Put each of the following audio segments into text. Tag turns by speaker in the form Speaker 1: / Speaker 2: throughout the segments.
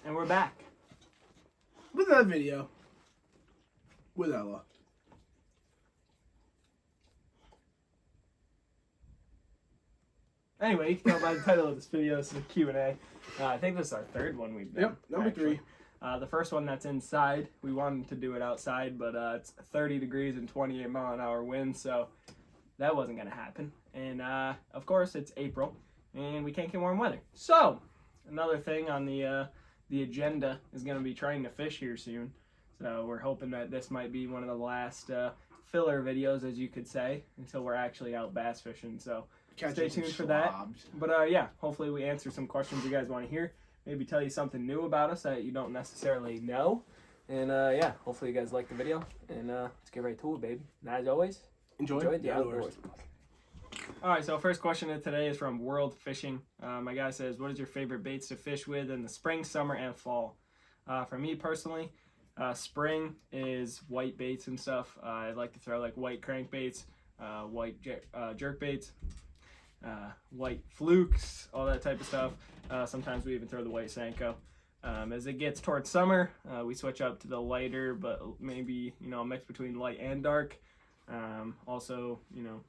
Speaker 1: And we're back.
Speaker 2: With that video. With Ella.
Speaker 1: Anyway, you can tell by the title of this video, this is a Q&A. I think this is our third one we've done.
Speaker 2: Yep, number
Speaker 1: actually.
Speaker 2: 3.
Speaker 1: The first one that's inside, we wanted to do it outside, but it's 30 degrees and 28 mile an hour wind, so that wasn't going to happen. And of course, it's April, and we can't get warm weather. So, another thing on the agenda is going to be trying to fish here soon. So we're hoping that this might be one of the last filler videos, as you could say, until we're actually out bass fishing. So stay tuned for that. But yeah, hopefully we answer some questions you guys want to hear. Maybe tell you something new about us that you don't necessarily know. And yeah, hopefully you guys like the video. And let's get right to it, baby. And as always, enjoy the outdoors. All right, so first question of today is from World Fishing. My guy says, what is your favorite baits to fish with in the spring, summer, and fall? For me personally, spring is white baits and stuff. I like to throw like white crankbaits, white jerk baits, white flukes, all that type of stuff. Sometimes we even throw the white Senko. As it gets towards summer, we switch up to the lighter, but maybe, you know, a mix between light and dark. Also, you know,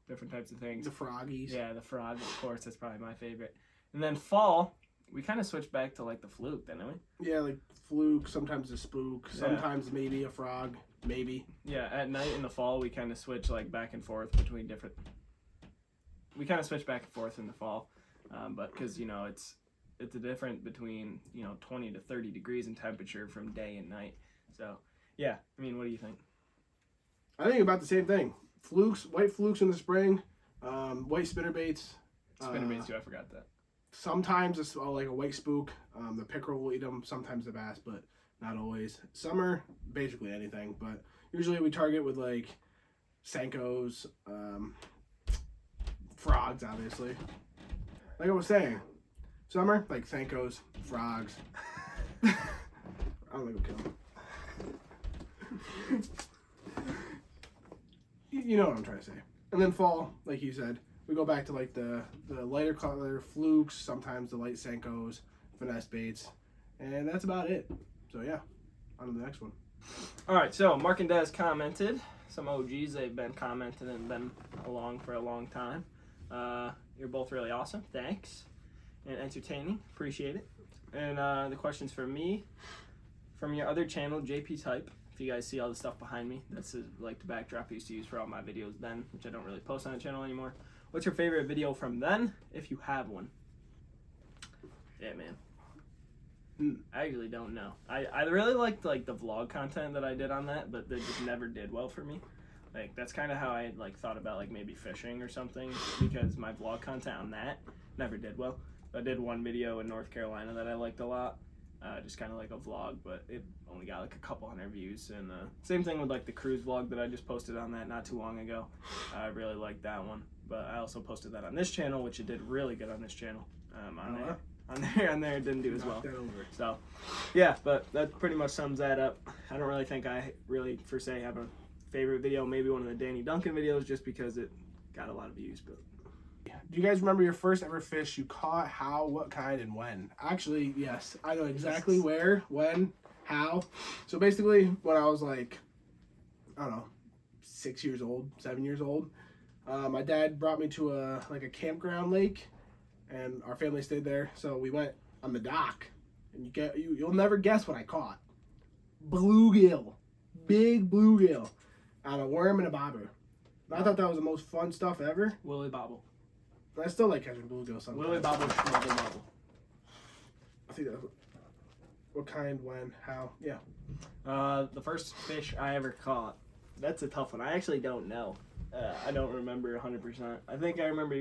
Speaker 1: different types of things.
Speaker 2: The froggies.
Speaker 1: Yeah, the frog, of course, that's probably my favorite. And then fall, we kind of switch back to like the fluke, didn't we?
Speaker 2: Yeah, like fluke, sometimes a spook, sometimes maybe a frog, maybe.
Speaker 1: Yeah, at night in the fall, we kind of switch like back and forth between different. We kind of switch back and forth in the fall, but because, you know, it's a different between, you know, 20 to 30 degrees in temperature from day and night. So yeah, I mean, what do you think?
Speaker 2: I think about the same thing. Flukes, white flukes in the spring, white spinnerbaits.
Speaker 1: Spinnerbaits too, I forgot that.
Speaker 2: Sometimes it's like a white spook. The pickerel will eat them, sometimes the bass, but not always. Summer, basically anything, but usually we target with like Senkos, frogs, obviously. Like I was saying, summer, like Senkos, frogs. I don't think we'll kill them. You know what I'm trying to say. And then fall, like you said, we go back to like the lighter color flukes, sometimes the light Senkos, finesse baits, and that's about it. So yeah, on to the next one.
Speaker 1: All right, so Mark and Des commented. Some OGs, they've been commenting and been along for a long time. You're both really awesome. Thanks. And entertaining. Appreciate it. And the question's for me. From your other channel, JP Type. If you guys see all the stuff behind me, that's like the backdrop I used to use for all my videos then, which I don't really post on the channel anymore. What's your favorite video from then, if you have one? Yeah, man. I actually don't know. I really liked like the vlog content that I did on that, but that just never did well for me. Like that's kind of how I like thought about like maybe fishing or something, because my vlog content on that never did well. I did one video in North Carolina that I liked a lot. Just kind of like a vlog, but it only got like a couple hundred views. And same thing with like the cruise vlog that I just posted on that not too long ago. I really liked that one, but I also posted that on this channel, which it did really good on this channel. On there it didn't do as well. So yeah, but that pretty much sums that up. I don't really think I really per se have a favorite video. Maybe one of the Danny Duncan videos, just because it got a lot of views. But
Speaker 2: do you guys remember your first ever fish you caught? How, what kind, and when? Actually, yes. I know exactly where, when, how. So basically, when I was like, I don't know, 6 years old, 7 years old, my dad brought me to a campground lake, and our family stayed there. So we went on the dock, and you'll never guess what I caught. Bluegill, big bluegill, on a worm and a bobber. I thought that was the most fun stuff ever.
Speaker 1: Willy Bobble.
Speaker 2: I still like catching bluegill sometimes.
Speaker 1: Willy Bobble, Schmobble Bobble.
Speaker 2: I think that's what kind, when, how, yeah.
Speaker 1: The first fish I ever caught, that's a tough one. I actually don't know. I don't remember 100%. I think I remember,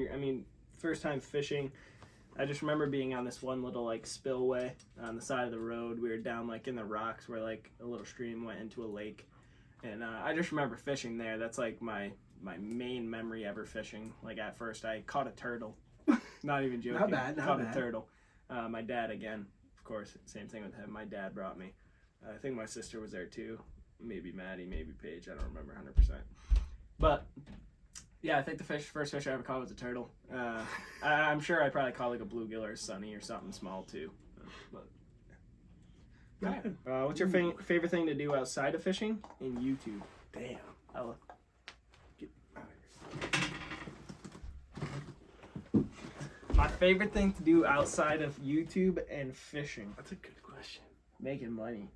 Speaker 1: first time fishing, I just remember being on this one little like spillway on the side of the road. We were down like in the rocks where like a little stream went into a lake. And I just remember fishing there. That's like my main memory ever fishing. Like at first I caught a turtle. Not even joking.
Speaker 2: Not bad,
Speaker 1: caught a turtle. My dad, again, of course, same thing with him. My dad brought me. I think my sister was there too. Maybe Maddie, maybe Paige. I don't remember 100%. But yeah, I think the first fish I ever caught was a turtle. I'm sure I probably caught like a bluegill or a sunny or something small too. But What's your favorite thing to do outside of fishing? In YouTube.
Speaker 2: Damn.
Speaker 1: Oh.
Speaker 2: Get out of here.
Speaker 1: My favorite thing to do outside of YouTube and fishing.
Speaker 2: That's a good question.
Speaker 1: Making money.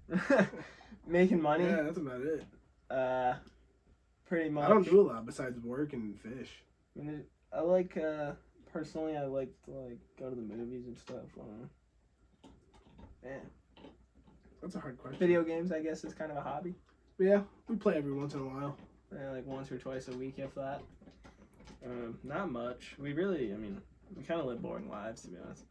Speaker 1: Making money.
Speaker 2: Yeah, that's about it.
Speaker 1: Pretty much.
Speaker 2: I don't do a lot besides work and fish.
Speaker 1: I like personally. I like to go to the movies and stuff. Man.
Speaker 2: That's a hard question.
Speaker 1: Video games, I guess, is kind of a hobby.
Speaker 2: Yeah, we play every once in a while.
Speaker 1: Yeah, like once or twice a week, if that. Not much. We kind of live boring lives, to be honest.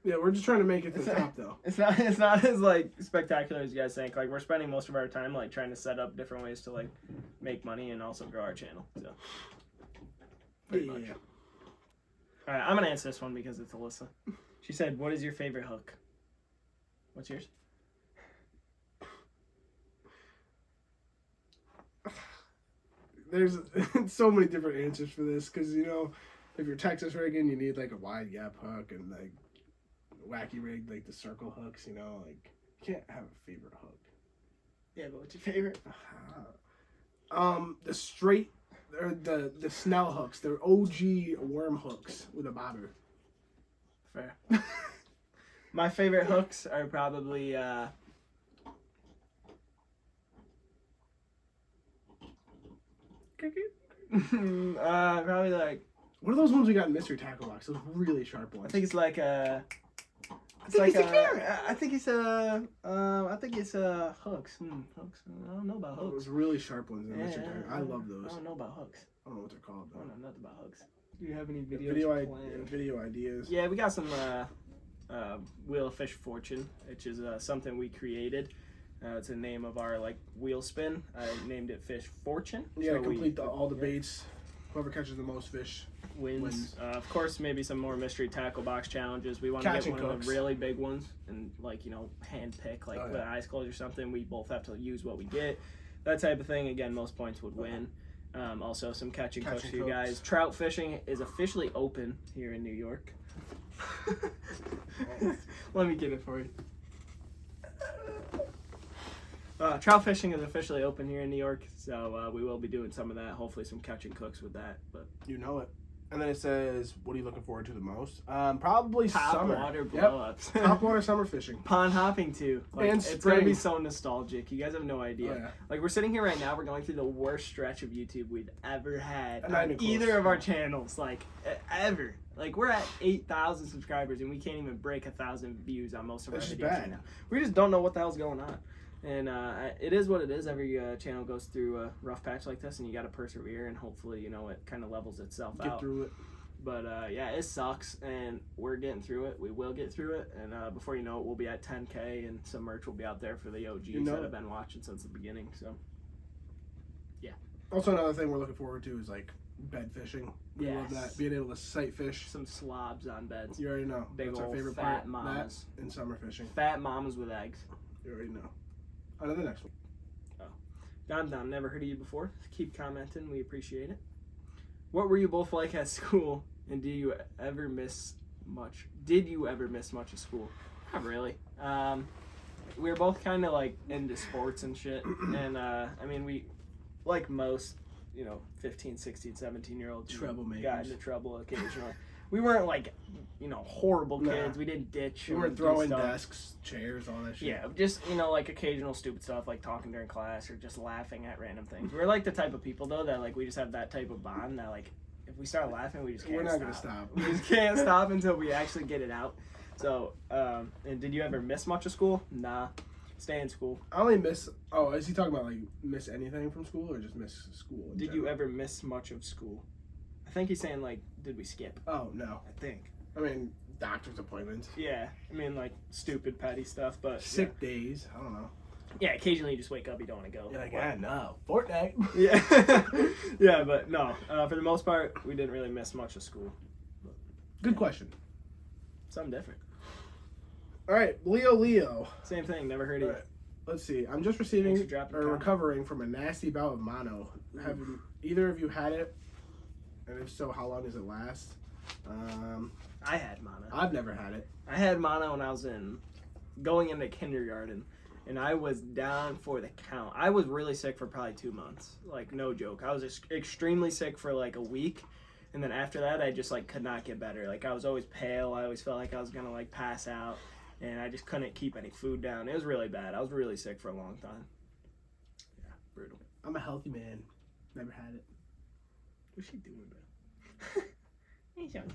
Speaker 2: Yeah, we're just trying to make it to the top, though.
Speaker 1: It's not as spectacular as you guys think. Like, we're spending most of our time trying to set up different ways to make money and also grow our channel. So. Pretty much. All right, I'm gonna answer this one because it's Alyssa. She said, "What is your favorite hook?" What's yours?
Speaker 2: There's so many different answers for this because if you're Texas rigging, you need a wide gap hook and wacky rig the circle hooks. You can't have a favorite hook.
Speaker 1: Yeah, but what's your favorite?
Speaker 2: The straight or the Snell hooks. They're OG worm hooks with a bobber.
Speaker 1: Fair. My favorite hooks are probably probably
Speaker 2: what are those ones we got in Mystery Tackle Box? Those really sharp ones.
Speaker 1: I think it's I think it's hooks. Hooks. I don't know about hooks.
Speaker 2: Those really sharp ones in Mystery Tackle. I love those.
Speaker 1: I don't know about hooks.
Speaker 2: I don't know what they're called though.
Speaker 1: I don't know nothing about hooks. Do you have any videos
Speaker 2: video ideas?
Speaker 1: Yeah, we got some Wheel of Fish Fortune, which is something we created. It's the name of our wheel spin. I named it Fish Fortune.
Speaker 2: Yeah, so complete all the baits. Whoever catches the most fish wins.
Speaker 1: Of course, maybe some more mystery tackle box challenges. We want to get one of the really big ones and hand pick with eyes closed or something. We both have to use what we get. That type of thing. Again, most points would win. Also, some catching hooks for you guys. Trout fishing is officially open here in New York. Let me get it for you. Trout fishing is officially open here in New York, so we will be doing some of that. Hopefully, some catching cooks with that. But
Speaker 2: you know it. And then it says, "What are you looking forward to the most?" Probably
Speaker 1: top
Speaker 2: summer.
Speaker 1: Water blow-ups.
Speaker 2: Top water summer fishing.
Speaker 1: Pond hopping too.
Speaker 2: And
Speaker 1: it's gonna be so nostalgic. You guys have no idea.
Speaker 2: Oh, yeah.
Speaker 1: We're sitting here right now. We're going through the worst stretch of YouTube we've ever had
Speaker 2: on
Speaker 1: either of our channels. Ever. We're at 8,000 subscribers and we can't even break 1,000 views on most of our videos right now. We just don't know what the hell's going on. And it is what it is. Every channel goes through a rough patch like this, and you got to persevere, and hopefully, it kind of levels itself out.
Speaker 2: Get through it.
Speaker 1: But yeah, it sucks, and we're getting through it. We will get through it, and before you know it, we'll be at 10K, and some merch will be out there for the OGs that have been watching since the beginning. So, yeah.
Speaker 2: Also, another thing we're looking forward to is bed fishing. We love that. Being able to sight fish.
Speaker 1: Some slobs on beds.
Speaker 2: You already know.
Speaker 1: Big
Speaker 2: That's
Speaker 1: old
Speaker 2: our favorite
Speaker 1: fat
Speaker 2: part.
Speaker 1: mamas.
Speaker 2: That and summer fishing.
Speaker 1: Fat mamas with eggs.
Speaker 2: You already know. On to the next one.
Speaker 1: Dom, never heard of you before. Keep commenting. We appreciate it. What were you both like at school, and did you ever miss much of school? Not really. We were both kind of into sports and shit. And we, like most, 15, 16, 17-year-olds,
Speaker 2: troublemakers,
Speaker 1: got into trouble occasionally. We weren't horrible kids. We didn't ditch.
Speaker 2: We weren't throwing desks, chairs, all that shit.
Speaker 1: Yeah, just, occasional stupid stuff like talking during class or just laughing at random things. We're the type of people, though, that we just have that type of bond that if we start laughing, we just can't stop.
Speaker 2: We're not going to stop.
Speaker 1: We just can't stop until we actually get it out. So, and did you ever miss much of school? Nah. Stay in school.
Speaker 2: I only miss... Oh, is he talking about, miss anything from school or just miss school in
Speaker 1: general? You ever miss much of school? I think he's saying, did we skip?
Speaker 2: Oh, no.
Speaker 1: I think.
Speaker 2: Doctor's appointments.
Speaker 1: Yeah. Stupid, petty stuff, but...
Speaker 2: Sick days. I don't know.
Speaker 1: Yeah, occasionally you just wake up, you don't want to go.
Speaker 2: You're no. Fortnite.
Speaker 1: Yeah. Yeah, but no. For the most part, we didn't really miss much of school.
Speaker 2: Good question.
Speaker 1: Something different.
Speaker 2: All right, Leo.
Speaker 1: Same thing, never heard of it.
Speaker 2: Let's see. I'm just recovering from a nasty bout of mono. Have either of you had it? And if so, how long does it last?
Speaker 1: I had mono.
Speaker 2: I've never had it.
Speaker 1: I had mono when I was in going into kindergarten, and I was down for the count. I was really sick for probably 2 months, like no joke. I was extremely sick for like a week, and then after that, I just like could not get better. Like I was always pale. I always felt like I was gonna like pass out, and I just couldn't keep any food down. It was really bad. I was really sick for a long time. Yeah, brutal.
Speaker 2: I'm a healthy man. Never had it.
Speaker 1: What's she doing, bro? He's young.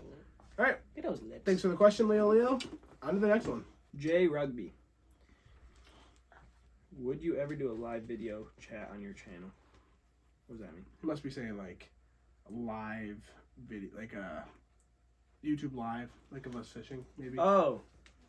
Speaker 2: All right.
Speaker 1: Get those lips.
Speaker 2: Thanks for the question, Leo. On to the next one.
Speaker 1: J Rugby. Would you ever do a live video chat on your channel? What does that mean?
Speaker 2: He must be saying like a live video, like a YouTube live, like of us fishing, maybe.
Speaker 1: Oh,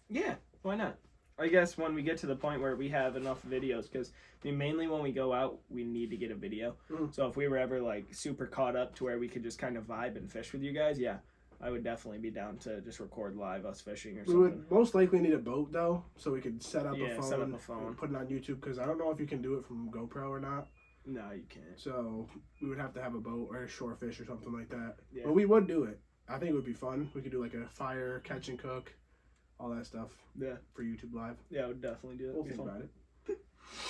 Speaker 1: yeah. Why not? I guess when we get to the point where we have enough videos, because mainly when we go out, we need to get a video.
Speaker 2: Mm.
Speaker 1: So if we were ever like super caught up to where we could just kind of vibe and fish with you guys, yeah, I would definitely be down to just record live us fishing or something.
Speaker 2: We would most likely need a boat though, so we could set up a phone.
Speaker 1: Set up a phone.
Speaker 2: And put it on YouTube, because I don't know if you can do it from GoPro or not.
Speaker 1: No, you can't.
Speaker 2: So we would have to have a boat or a shore fish or something like that.
Speaker 1: Yeah.
Speaker 2: But we would do it. I think it would be fun. We could do like a fire, catch and cook, all that stuff.
Speaker 1: Yeah.
Speaker 2: For YouTube Live.
Speaker 1: Yeah, I would definitely do it.
Speaker 2: We'll think about it.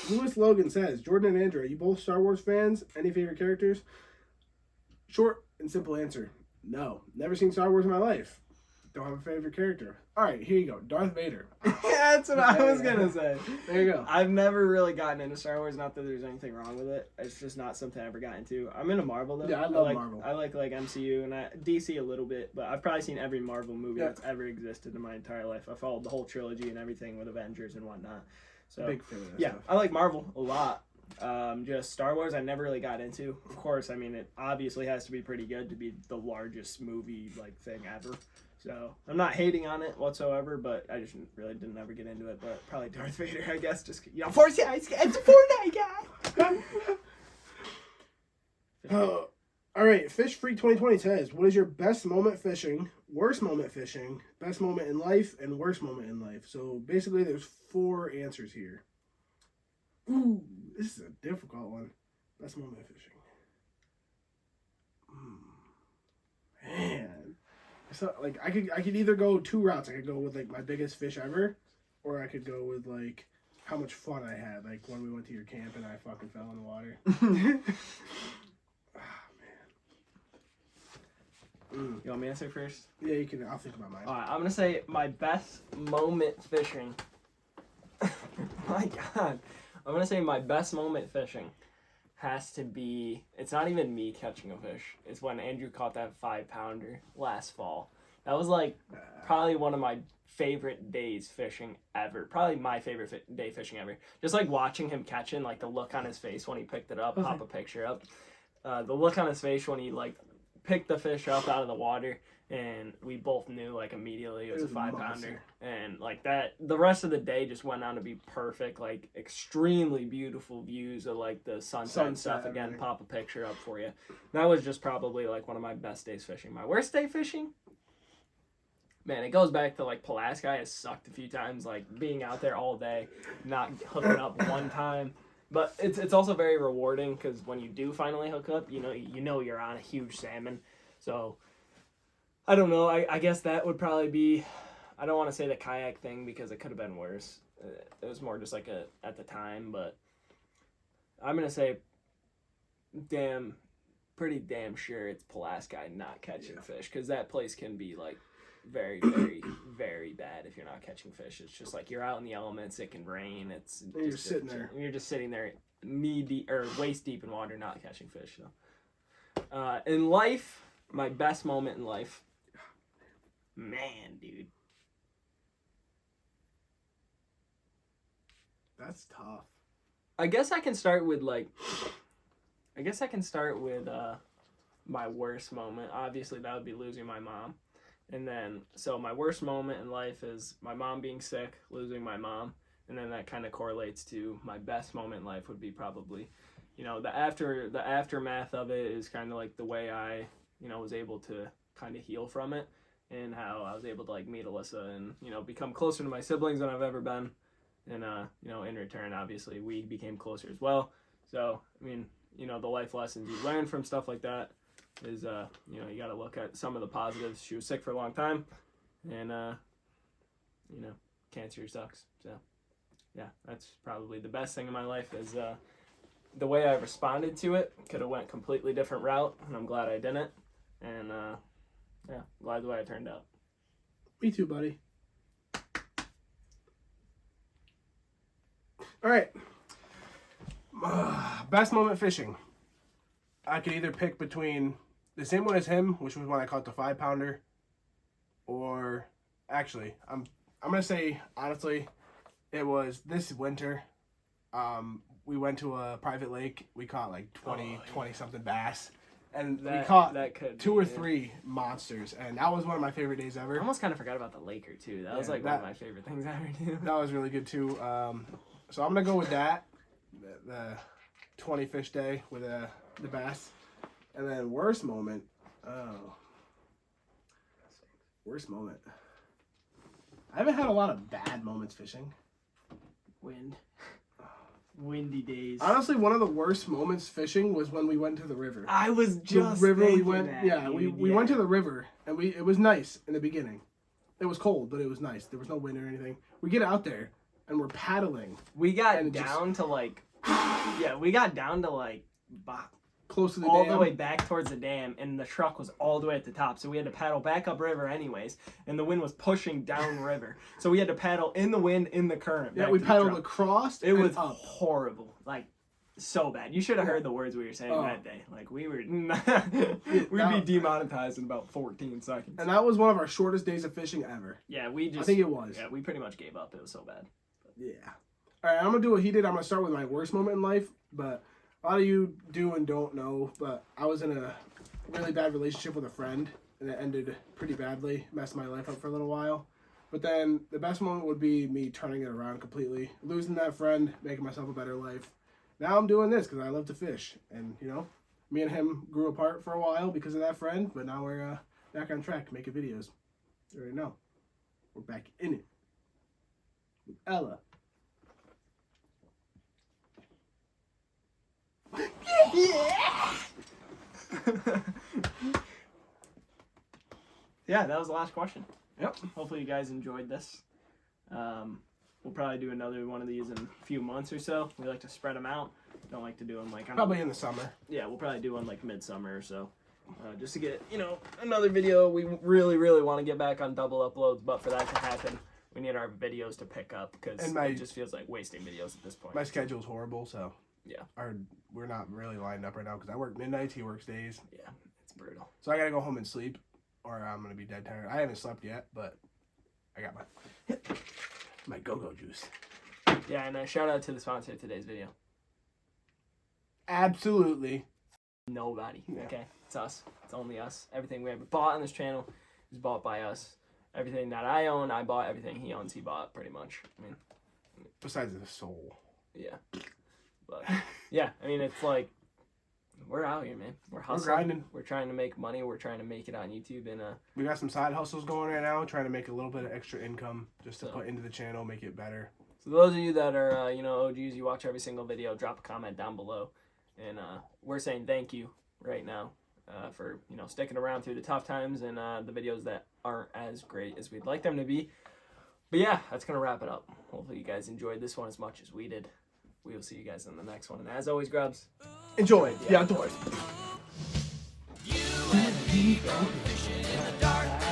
Speaker 2: Lewis Logan says, Jordan and Andrew, are you both Star Wars fans? Any favorite characters? Short and simple answer. No. Never seen Star Wars in my life. Don't have a favorite character. All right, here you go. Darth Vader.
Speaker 1: That's what I was going to say.
Speaker 2: There you go.
Speaker 1: I've never really gotten into Star Wars. Not that there's anything wrong with it. It's just not something I ever got into. I'm into Marvel, though.
Speaker 2: Yeah, I love Marvel.
Speaker 1: I like MCU and DC a little bit, but I've probably seen every Marvel movie
Speaker 2: Yeah.
Speaker 1: that's ever existed in my entire life. I followed the whole trilogy and everything with Avengers and whatnot. So
Speaker 2: Big fan of that
Speaker 1: yeah,
Speaker 2: stuff.
Speaker 1: I like Marvel a lot. Just Star Wars, I never really got into. Of course, I mean, it obviously has to be pretty good to be the largest movie like thing ever. So I'm not hating on it whatsoever, but I just really didn't ever get into it. But probably Darth Vader, I guess. Just Force guys, it's a Fortnite guy.
Speaker 2: All right, Fish Freak 2020 says, what is your best moment fishing, worst moment fishing, best moment in life, and worst moment in life? So basically, there's 4 answers here. Ooh, this is a difficult one. Best moment fishing. Man. So like I could either go 2 routes. I could go with like my biggest fish ever, or I could go with like how much fun I had, like when we went to your camp and I fucking fell in the water.
Speaker 1: You want me to answer first?
Speaker 2: Yeah, you can. I'll think about mine.
Speaker 1: All right, I'm gonna say my best moment fishing. My God, I'm gonna say my best moment fishing has to be. It's not even me catching a fish. It's when Andrew caught that 5-pounder last fall. That was like probably one of my favorite days fishing ever. Probably my favorite day fishing ever. Just like watching him catching, like the look on his face when he picked it up. Pop a picture up. The look on his face when he like picked the fish up out of the water, and we both knew like immediately it was a 5-pounder, and like that the rest of the day just went on to be perfect, like extremely beautiful views of like the sunset and stuff. Again, pop a picture up for you. That was just probably like one of my best days fishing. My worst day fishing, man, it goes back to like Pulaski. I sucked a few times, like being out there all day, not hooking up one time. But it's also very rewarding because when you do finally hook up, you know you're on a huge salmon. So I don't know. I guess that would probably be. I don't want to say the kayak thing because it could have been worse. It was more just like at the time. But I'm gonna say, pretty damn sure it's Pulaski not catching fish, because that place can be like very, very, very bad if you're not catching fish. It's just like you're out in the elements. It can rain.
Speaker 2: You're sitting there.
Speaker 1: You're just sitting there, knee deep or waist deep in water, not catching fish. So, in life, my best moment in life, man, dude.
Speaker 2: That's tough.
Speaker 1: I guess I can start with my worst moment. Obviously, that would be losing my mom. And then, so my worst moment in life is my mom being sick, losing my mom. And then that kind of correlates to my best moment in life would be probably, the aftermath of it is kind of like the way I, was able to kind of heal from it, and how I was able to like meet Alyssa and, become closer to my siblings than I've ever been. And, in return, obviously, we became closer as well. So, I mean, the life lessons you learn from stuff like that is, you got to look at some of the positives. She was sick for a long time, and, cancer sucks. So, yeah, that's probably the best thing in my life is the way I responded to it. Could have went completely different route, and I'm glad I didn't. And, yeah, glad the way it turned out.
Speaker 2: Me too, buddy. All right. Best moment fishing. I could either pick between the same one as him, which was when I caught the 5-pounder, or actually, I'm gonna say honestly, it was this winter. We went to a private lake. We caught like 20 something bass, and we caught two or three monsters, and that was one of my favorite days ever.
Speaker 1: I almost kind of forgot about the Laker too. That was like one of my favorite things I ever do.
Speaker 2: That was really good too. So I'm gonna go with that, the 20 fish day with the bass, and then worst moment. Worst moment. I haven't had a lot of bad moments fishing.
Speaker 1: Windy days.
Speaker 2: Honestly, one of the worst moments fishing was when we went to the river.
Speaker 1: I was just
Speaker 2: the river
Speaker 1: thinking
Speaker 2: we went.
Speaker 1: that,
Speaker 2: Yeah, we went to the river, and it was nice in the beginning. It was cold, but it was nice. There was no wind or anything. We get out there, and we're paddling.
Speaker 1: We got down to like, we got down to like
Speaker 2: close to the
Speaker 1: all
Speaker 2: dam.
Speaker 1: the way back towards the dam, and the truck was all the way at the top, so we had to paddle back up river anyways, and the wind was pushing down river, so we had to paddle in the wind, in the current.
Speaker 2: Yeah, we paddled across.
Speaker 1: It was horrible, like so bad. You should have heard the words we were saying that day. Like we'd be demonetized in about 14 seconds.
Speaker 2: And that was one of our shortest days of fishing ever.
Speaker 1: Yeah, I
Speaker 2: think it was.
Speaker 1: Yeah, we pretty much gave up. It was so bad.
Speaker 2: Yeah. All right, I'm gonna do what he did. I'm gonna start with my worst moment in life, but a lot of you do and don't know, but I was in a really bad relationship with a friend, and it ended pretty badly, messed my life up for a little while. But then the best moment would be me turning it around completely, losing that friend, making myself a better life. Now I'm doing this because I love to fish, and me and him grew apart for a while because of that friend, but now we're back on track making videos. You already know. We're back in it with Ella.
Speaker 1: Yeah, that was the last question.
Speaker 2: Yep.
Speaker 1: Hopefully you guys enjoyed this. We'll probably do another one of these in a few months or so. We like to spread them out. Don't like to do them like
Speaker 2: probably in the summer.
Speaker 1: Yeah, we'll probably do one like midsummer or so, just to get another video. We really want to get back on double uploads, but for that to happen, we need our videos to pick up because it just feels like wasting videos at this point.
Speaker 2: My schedule's horrible, so
Speaker 1: yeah,
Speaker 2: we're not really lined up right now because I work midnights, he works days.
Speaker 1: Yeah, it's brutal.
Speaker 2: So I gotta go home and sleep, or I'm gonna be dead tired. I haven't slept yet, but I got my go-go juice.
Speaker 1: Yeah, and shout out to the sponsor of today's video.
Speaker 2: Absolutely.
Speaker 1: Nobody. Yeah. Okay, it's us. It's only us. Everything we ever bought on this channel is bought by us. Everything that I own, I bought. Everything he owns, he bought. Pretty much. I mean,
Speaker 2: besides the soul.
Speaker 1: Yeah. But yeah, I mean, it's like we're out here, man. We're hustling.
Speaker 2: We're grinding.
Speaker 1: We're trying to make money. We're trying to make it on YouTube, and
Speaker 2: we got some side hustles going right now. Trying to make a little bit of extra income just to put into the channel, make it better. So
Speaker 1: those of you that are OGs, you watch every single video, drop a comment down below, and we're saying thank you right now for sticking around through the tough times and the videos that aren't as great as we'd like them to be. But yeah, that's gonna wrap it up. Hopefully you guys enjoyed this one as much as we did. We will see you guys in the next one. And as always, Grubs,
Speaker 2: enjoy the outdoors.
Speaker 3: You and me go fishing in the dark.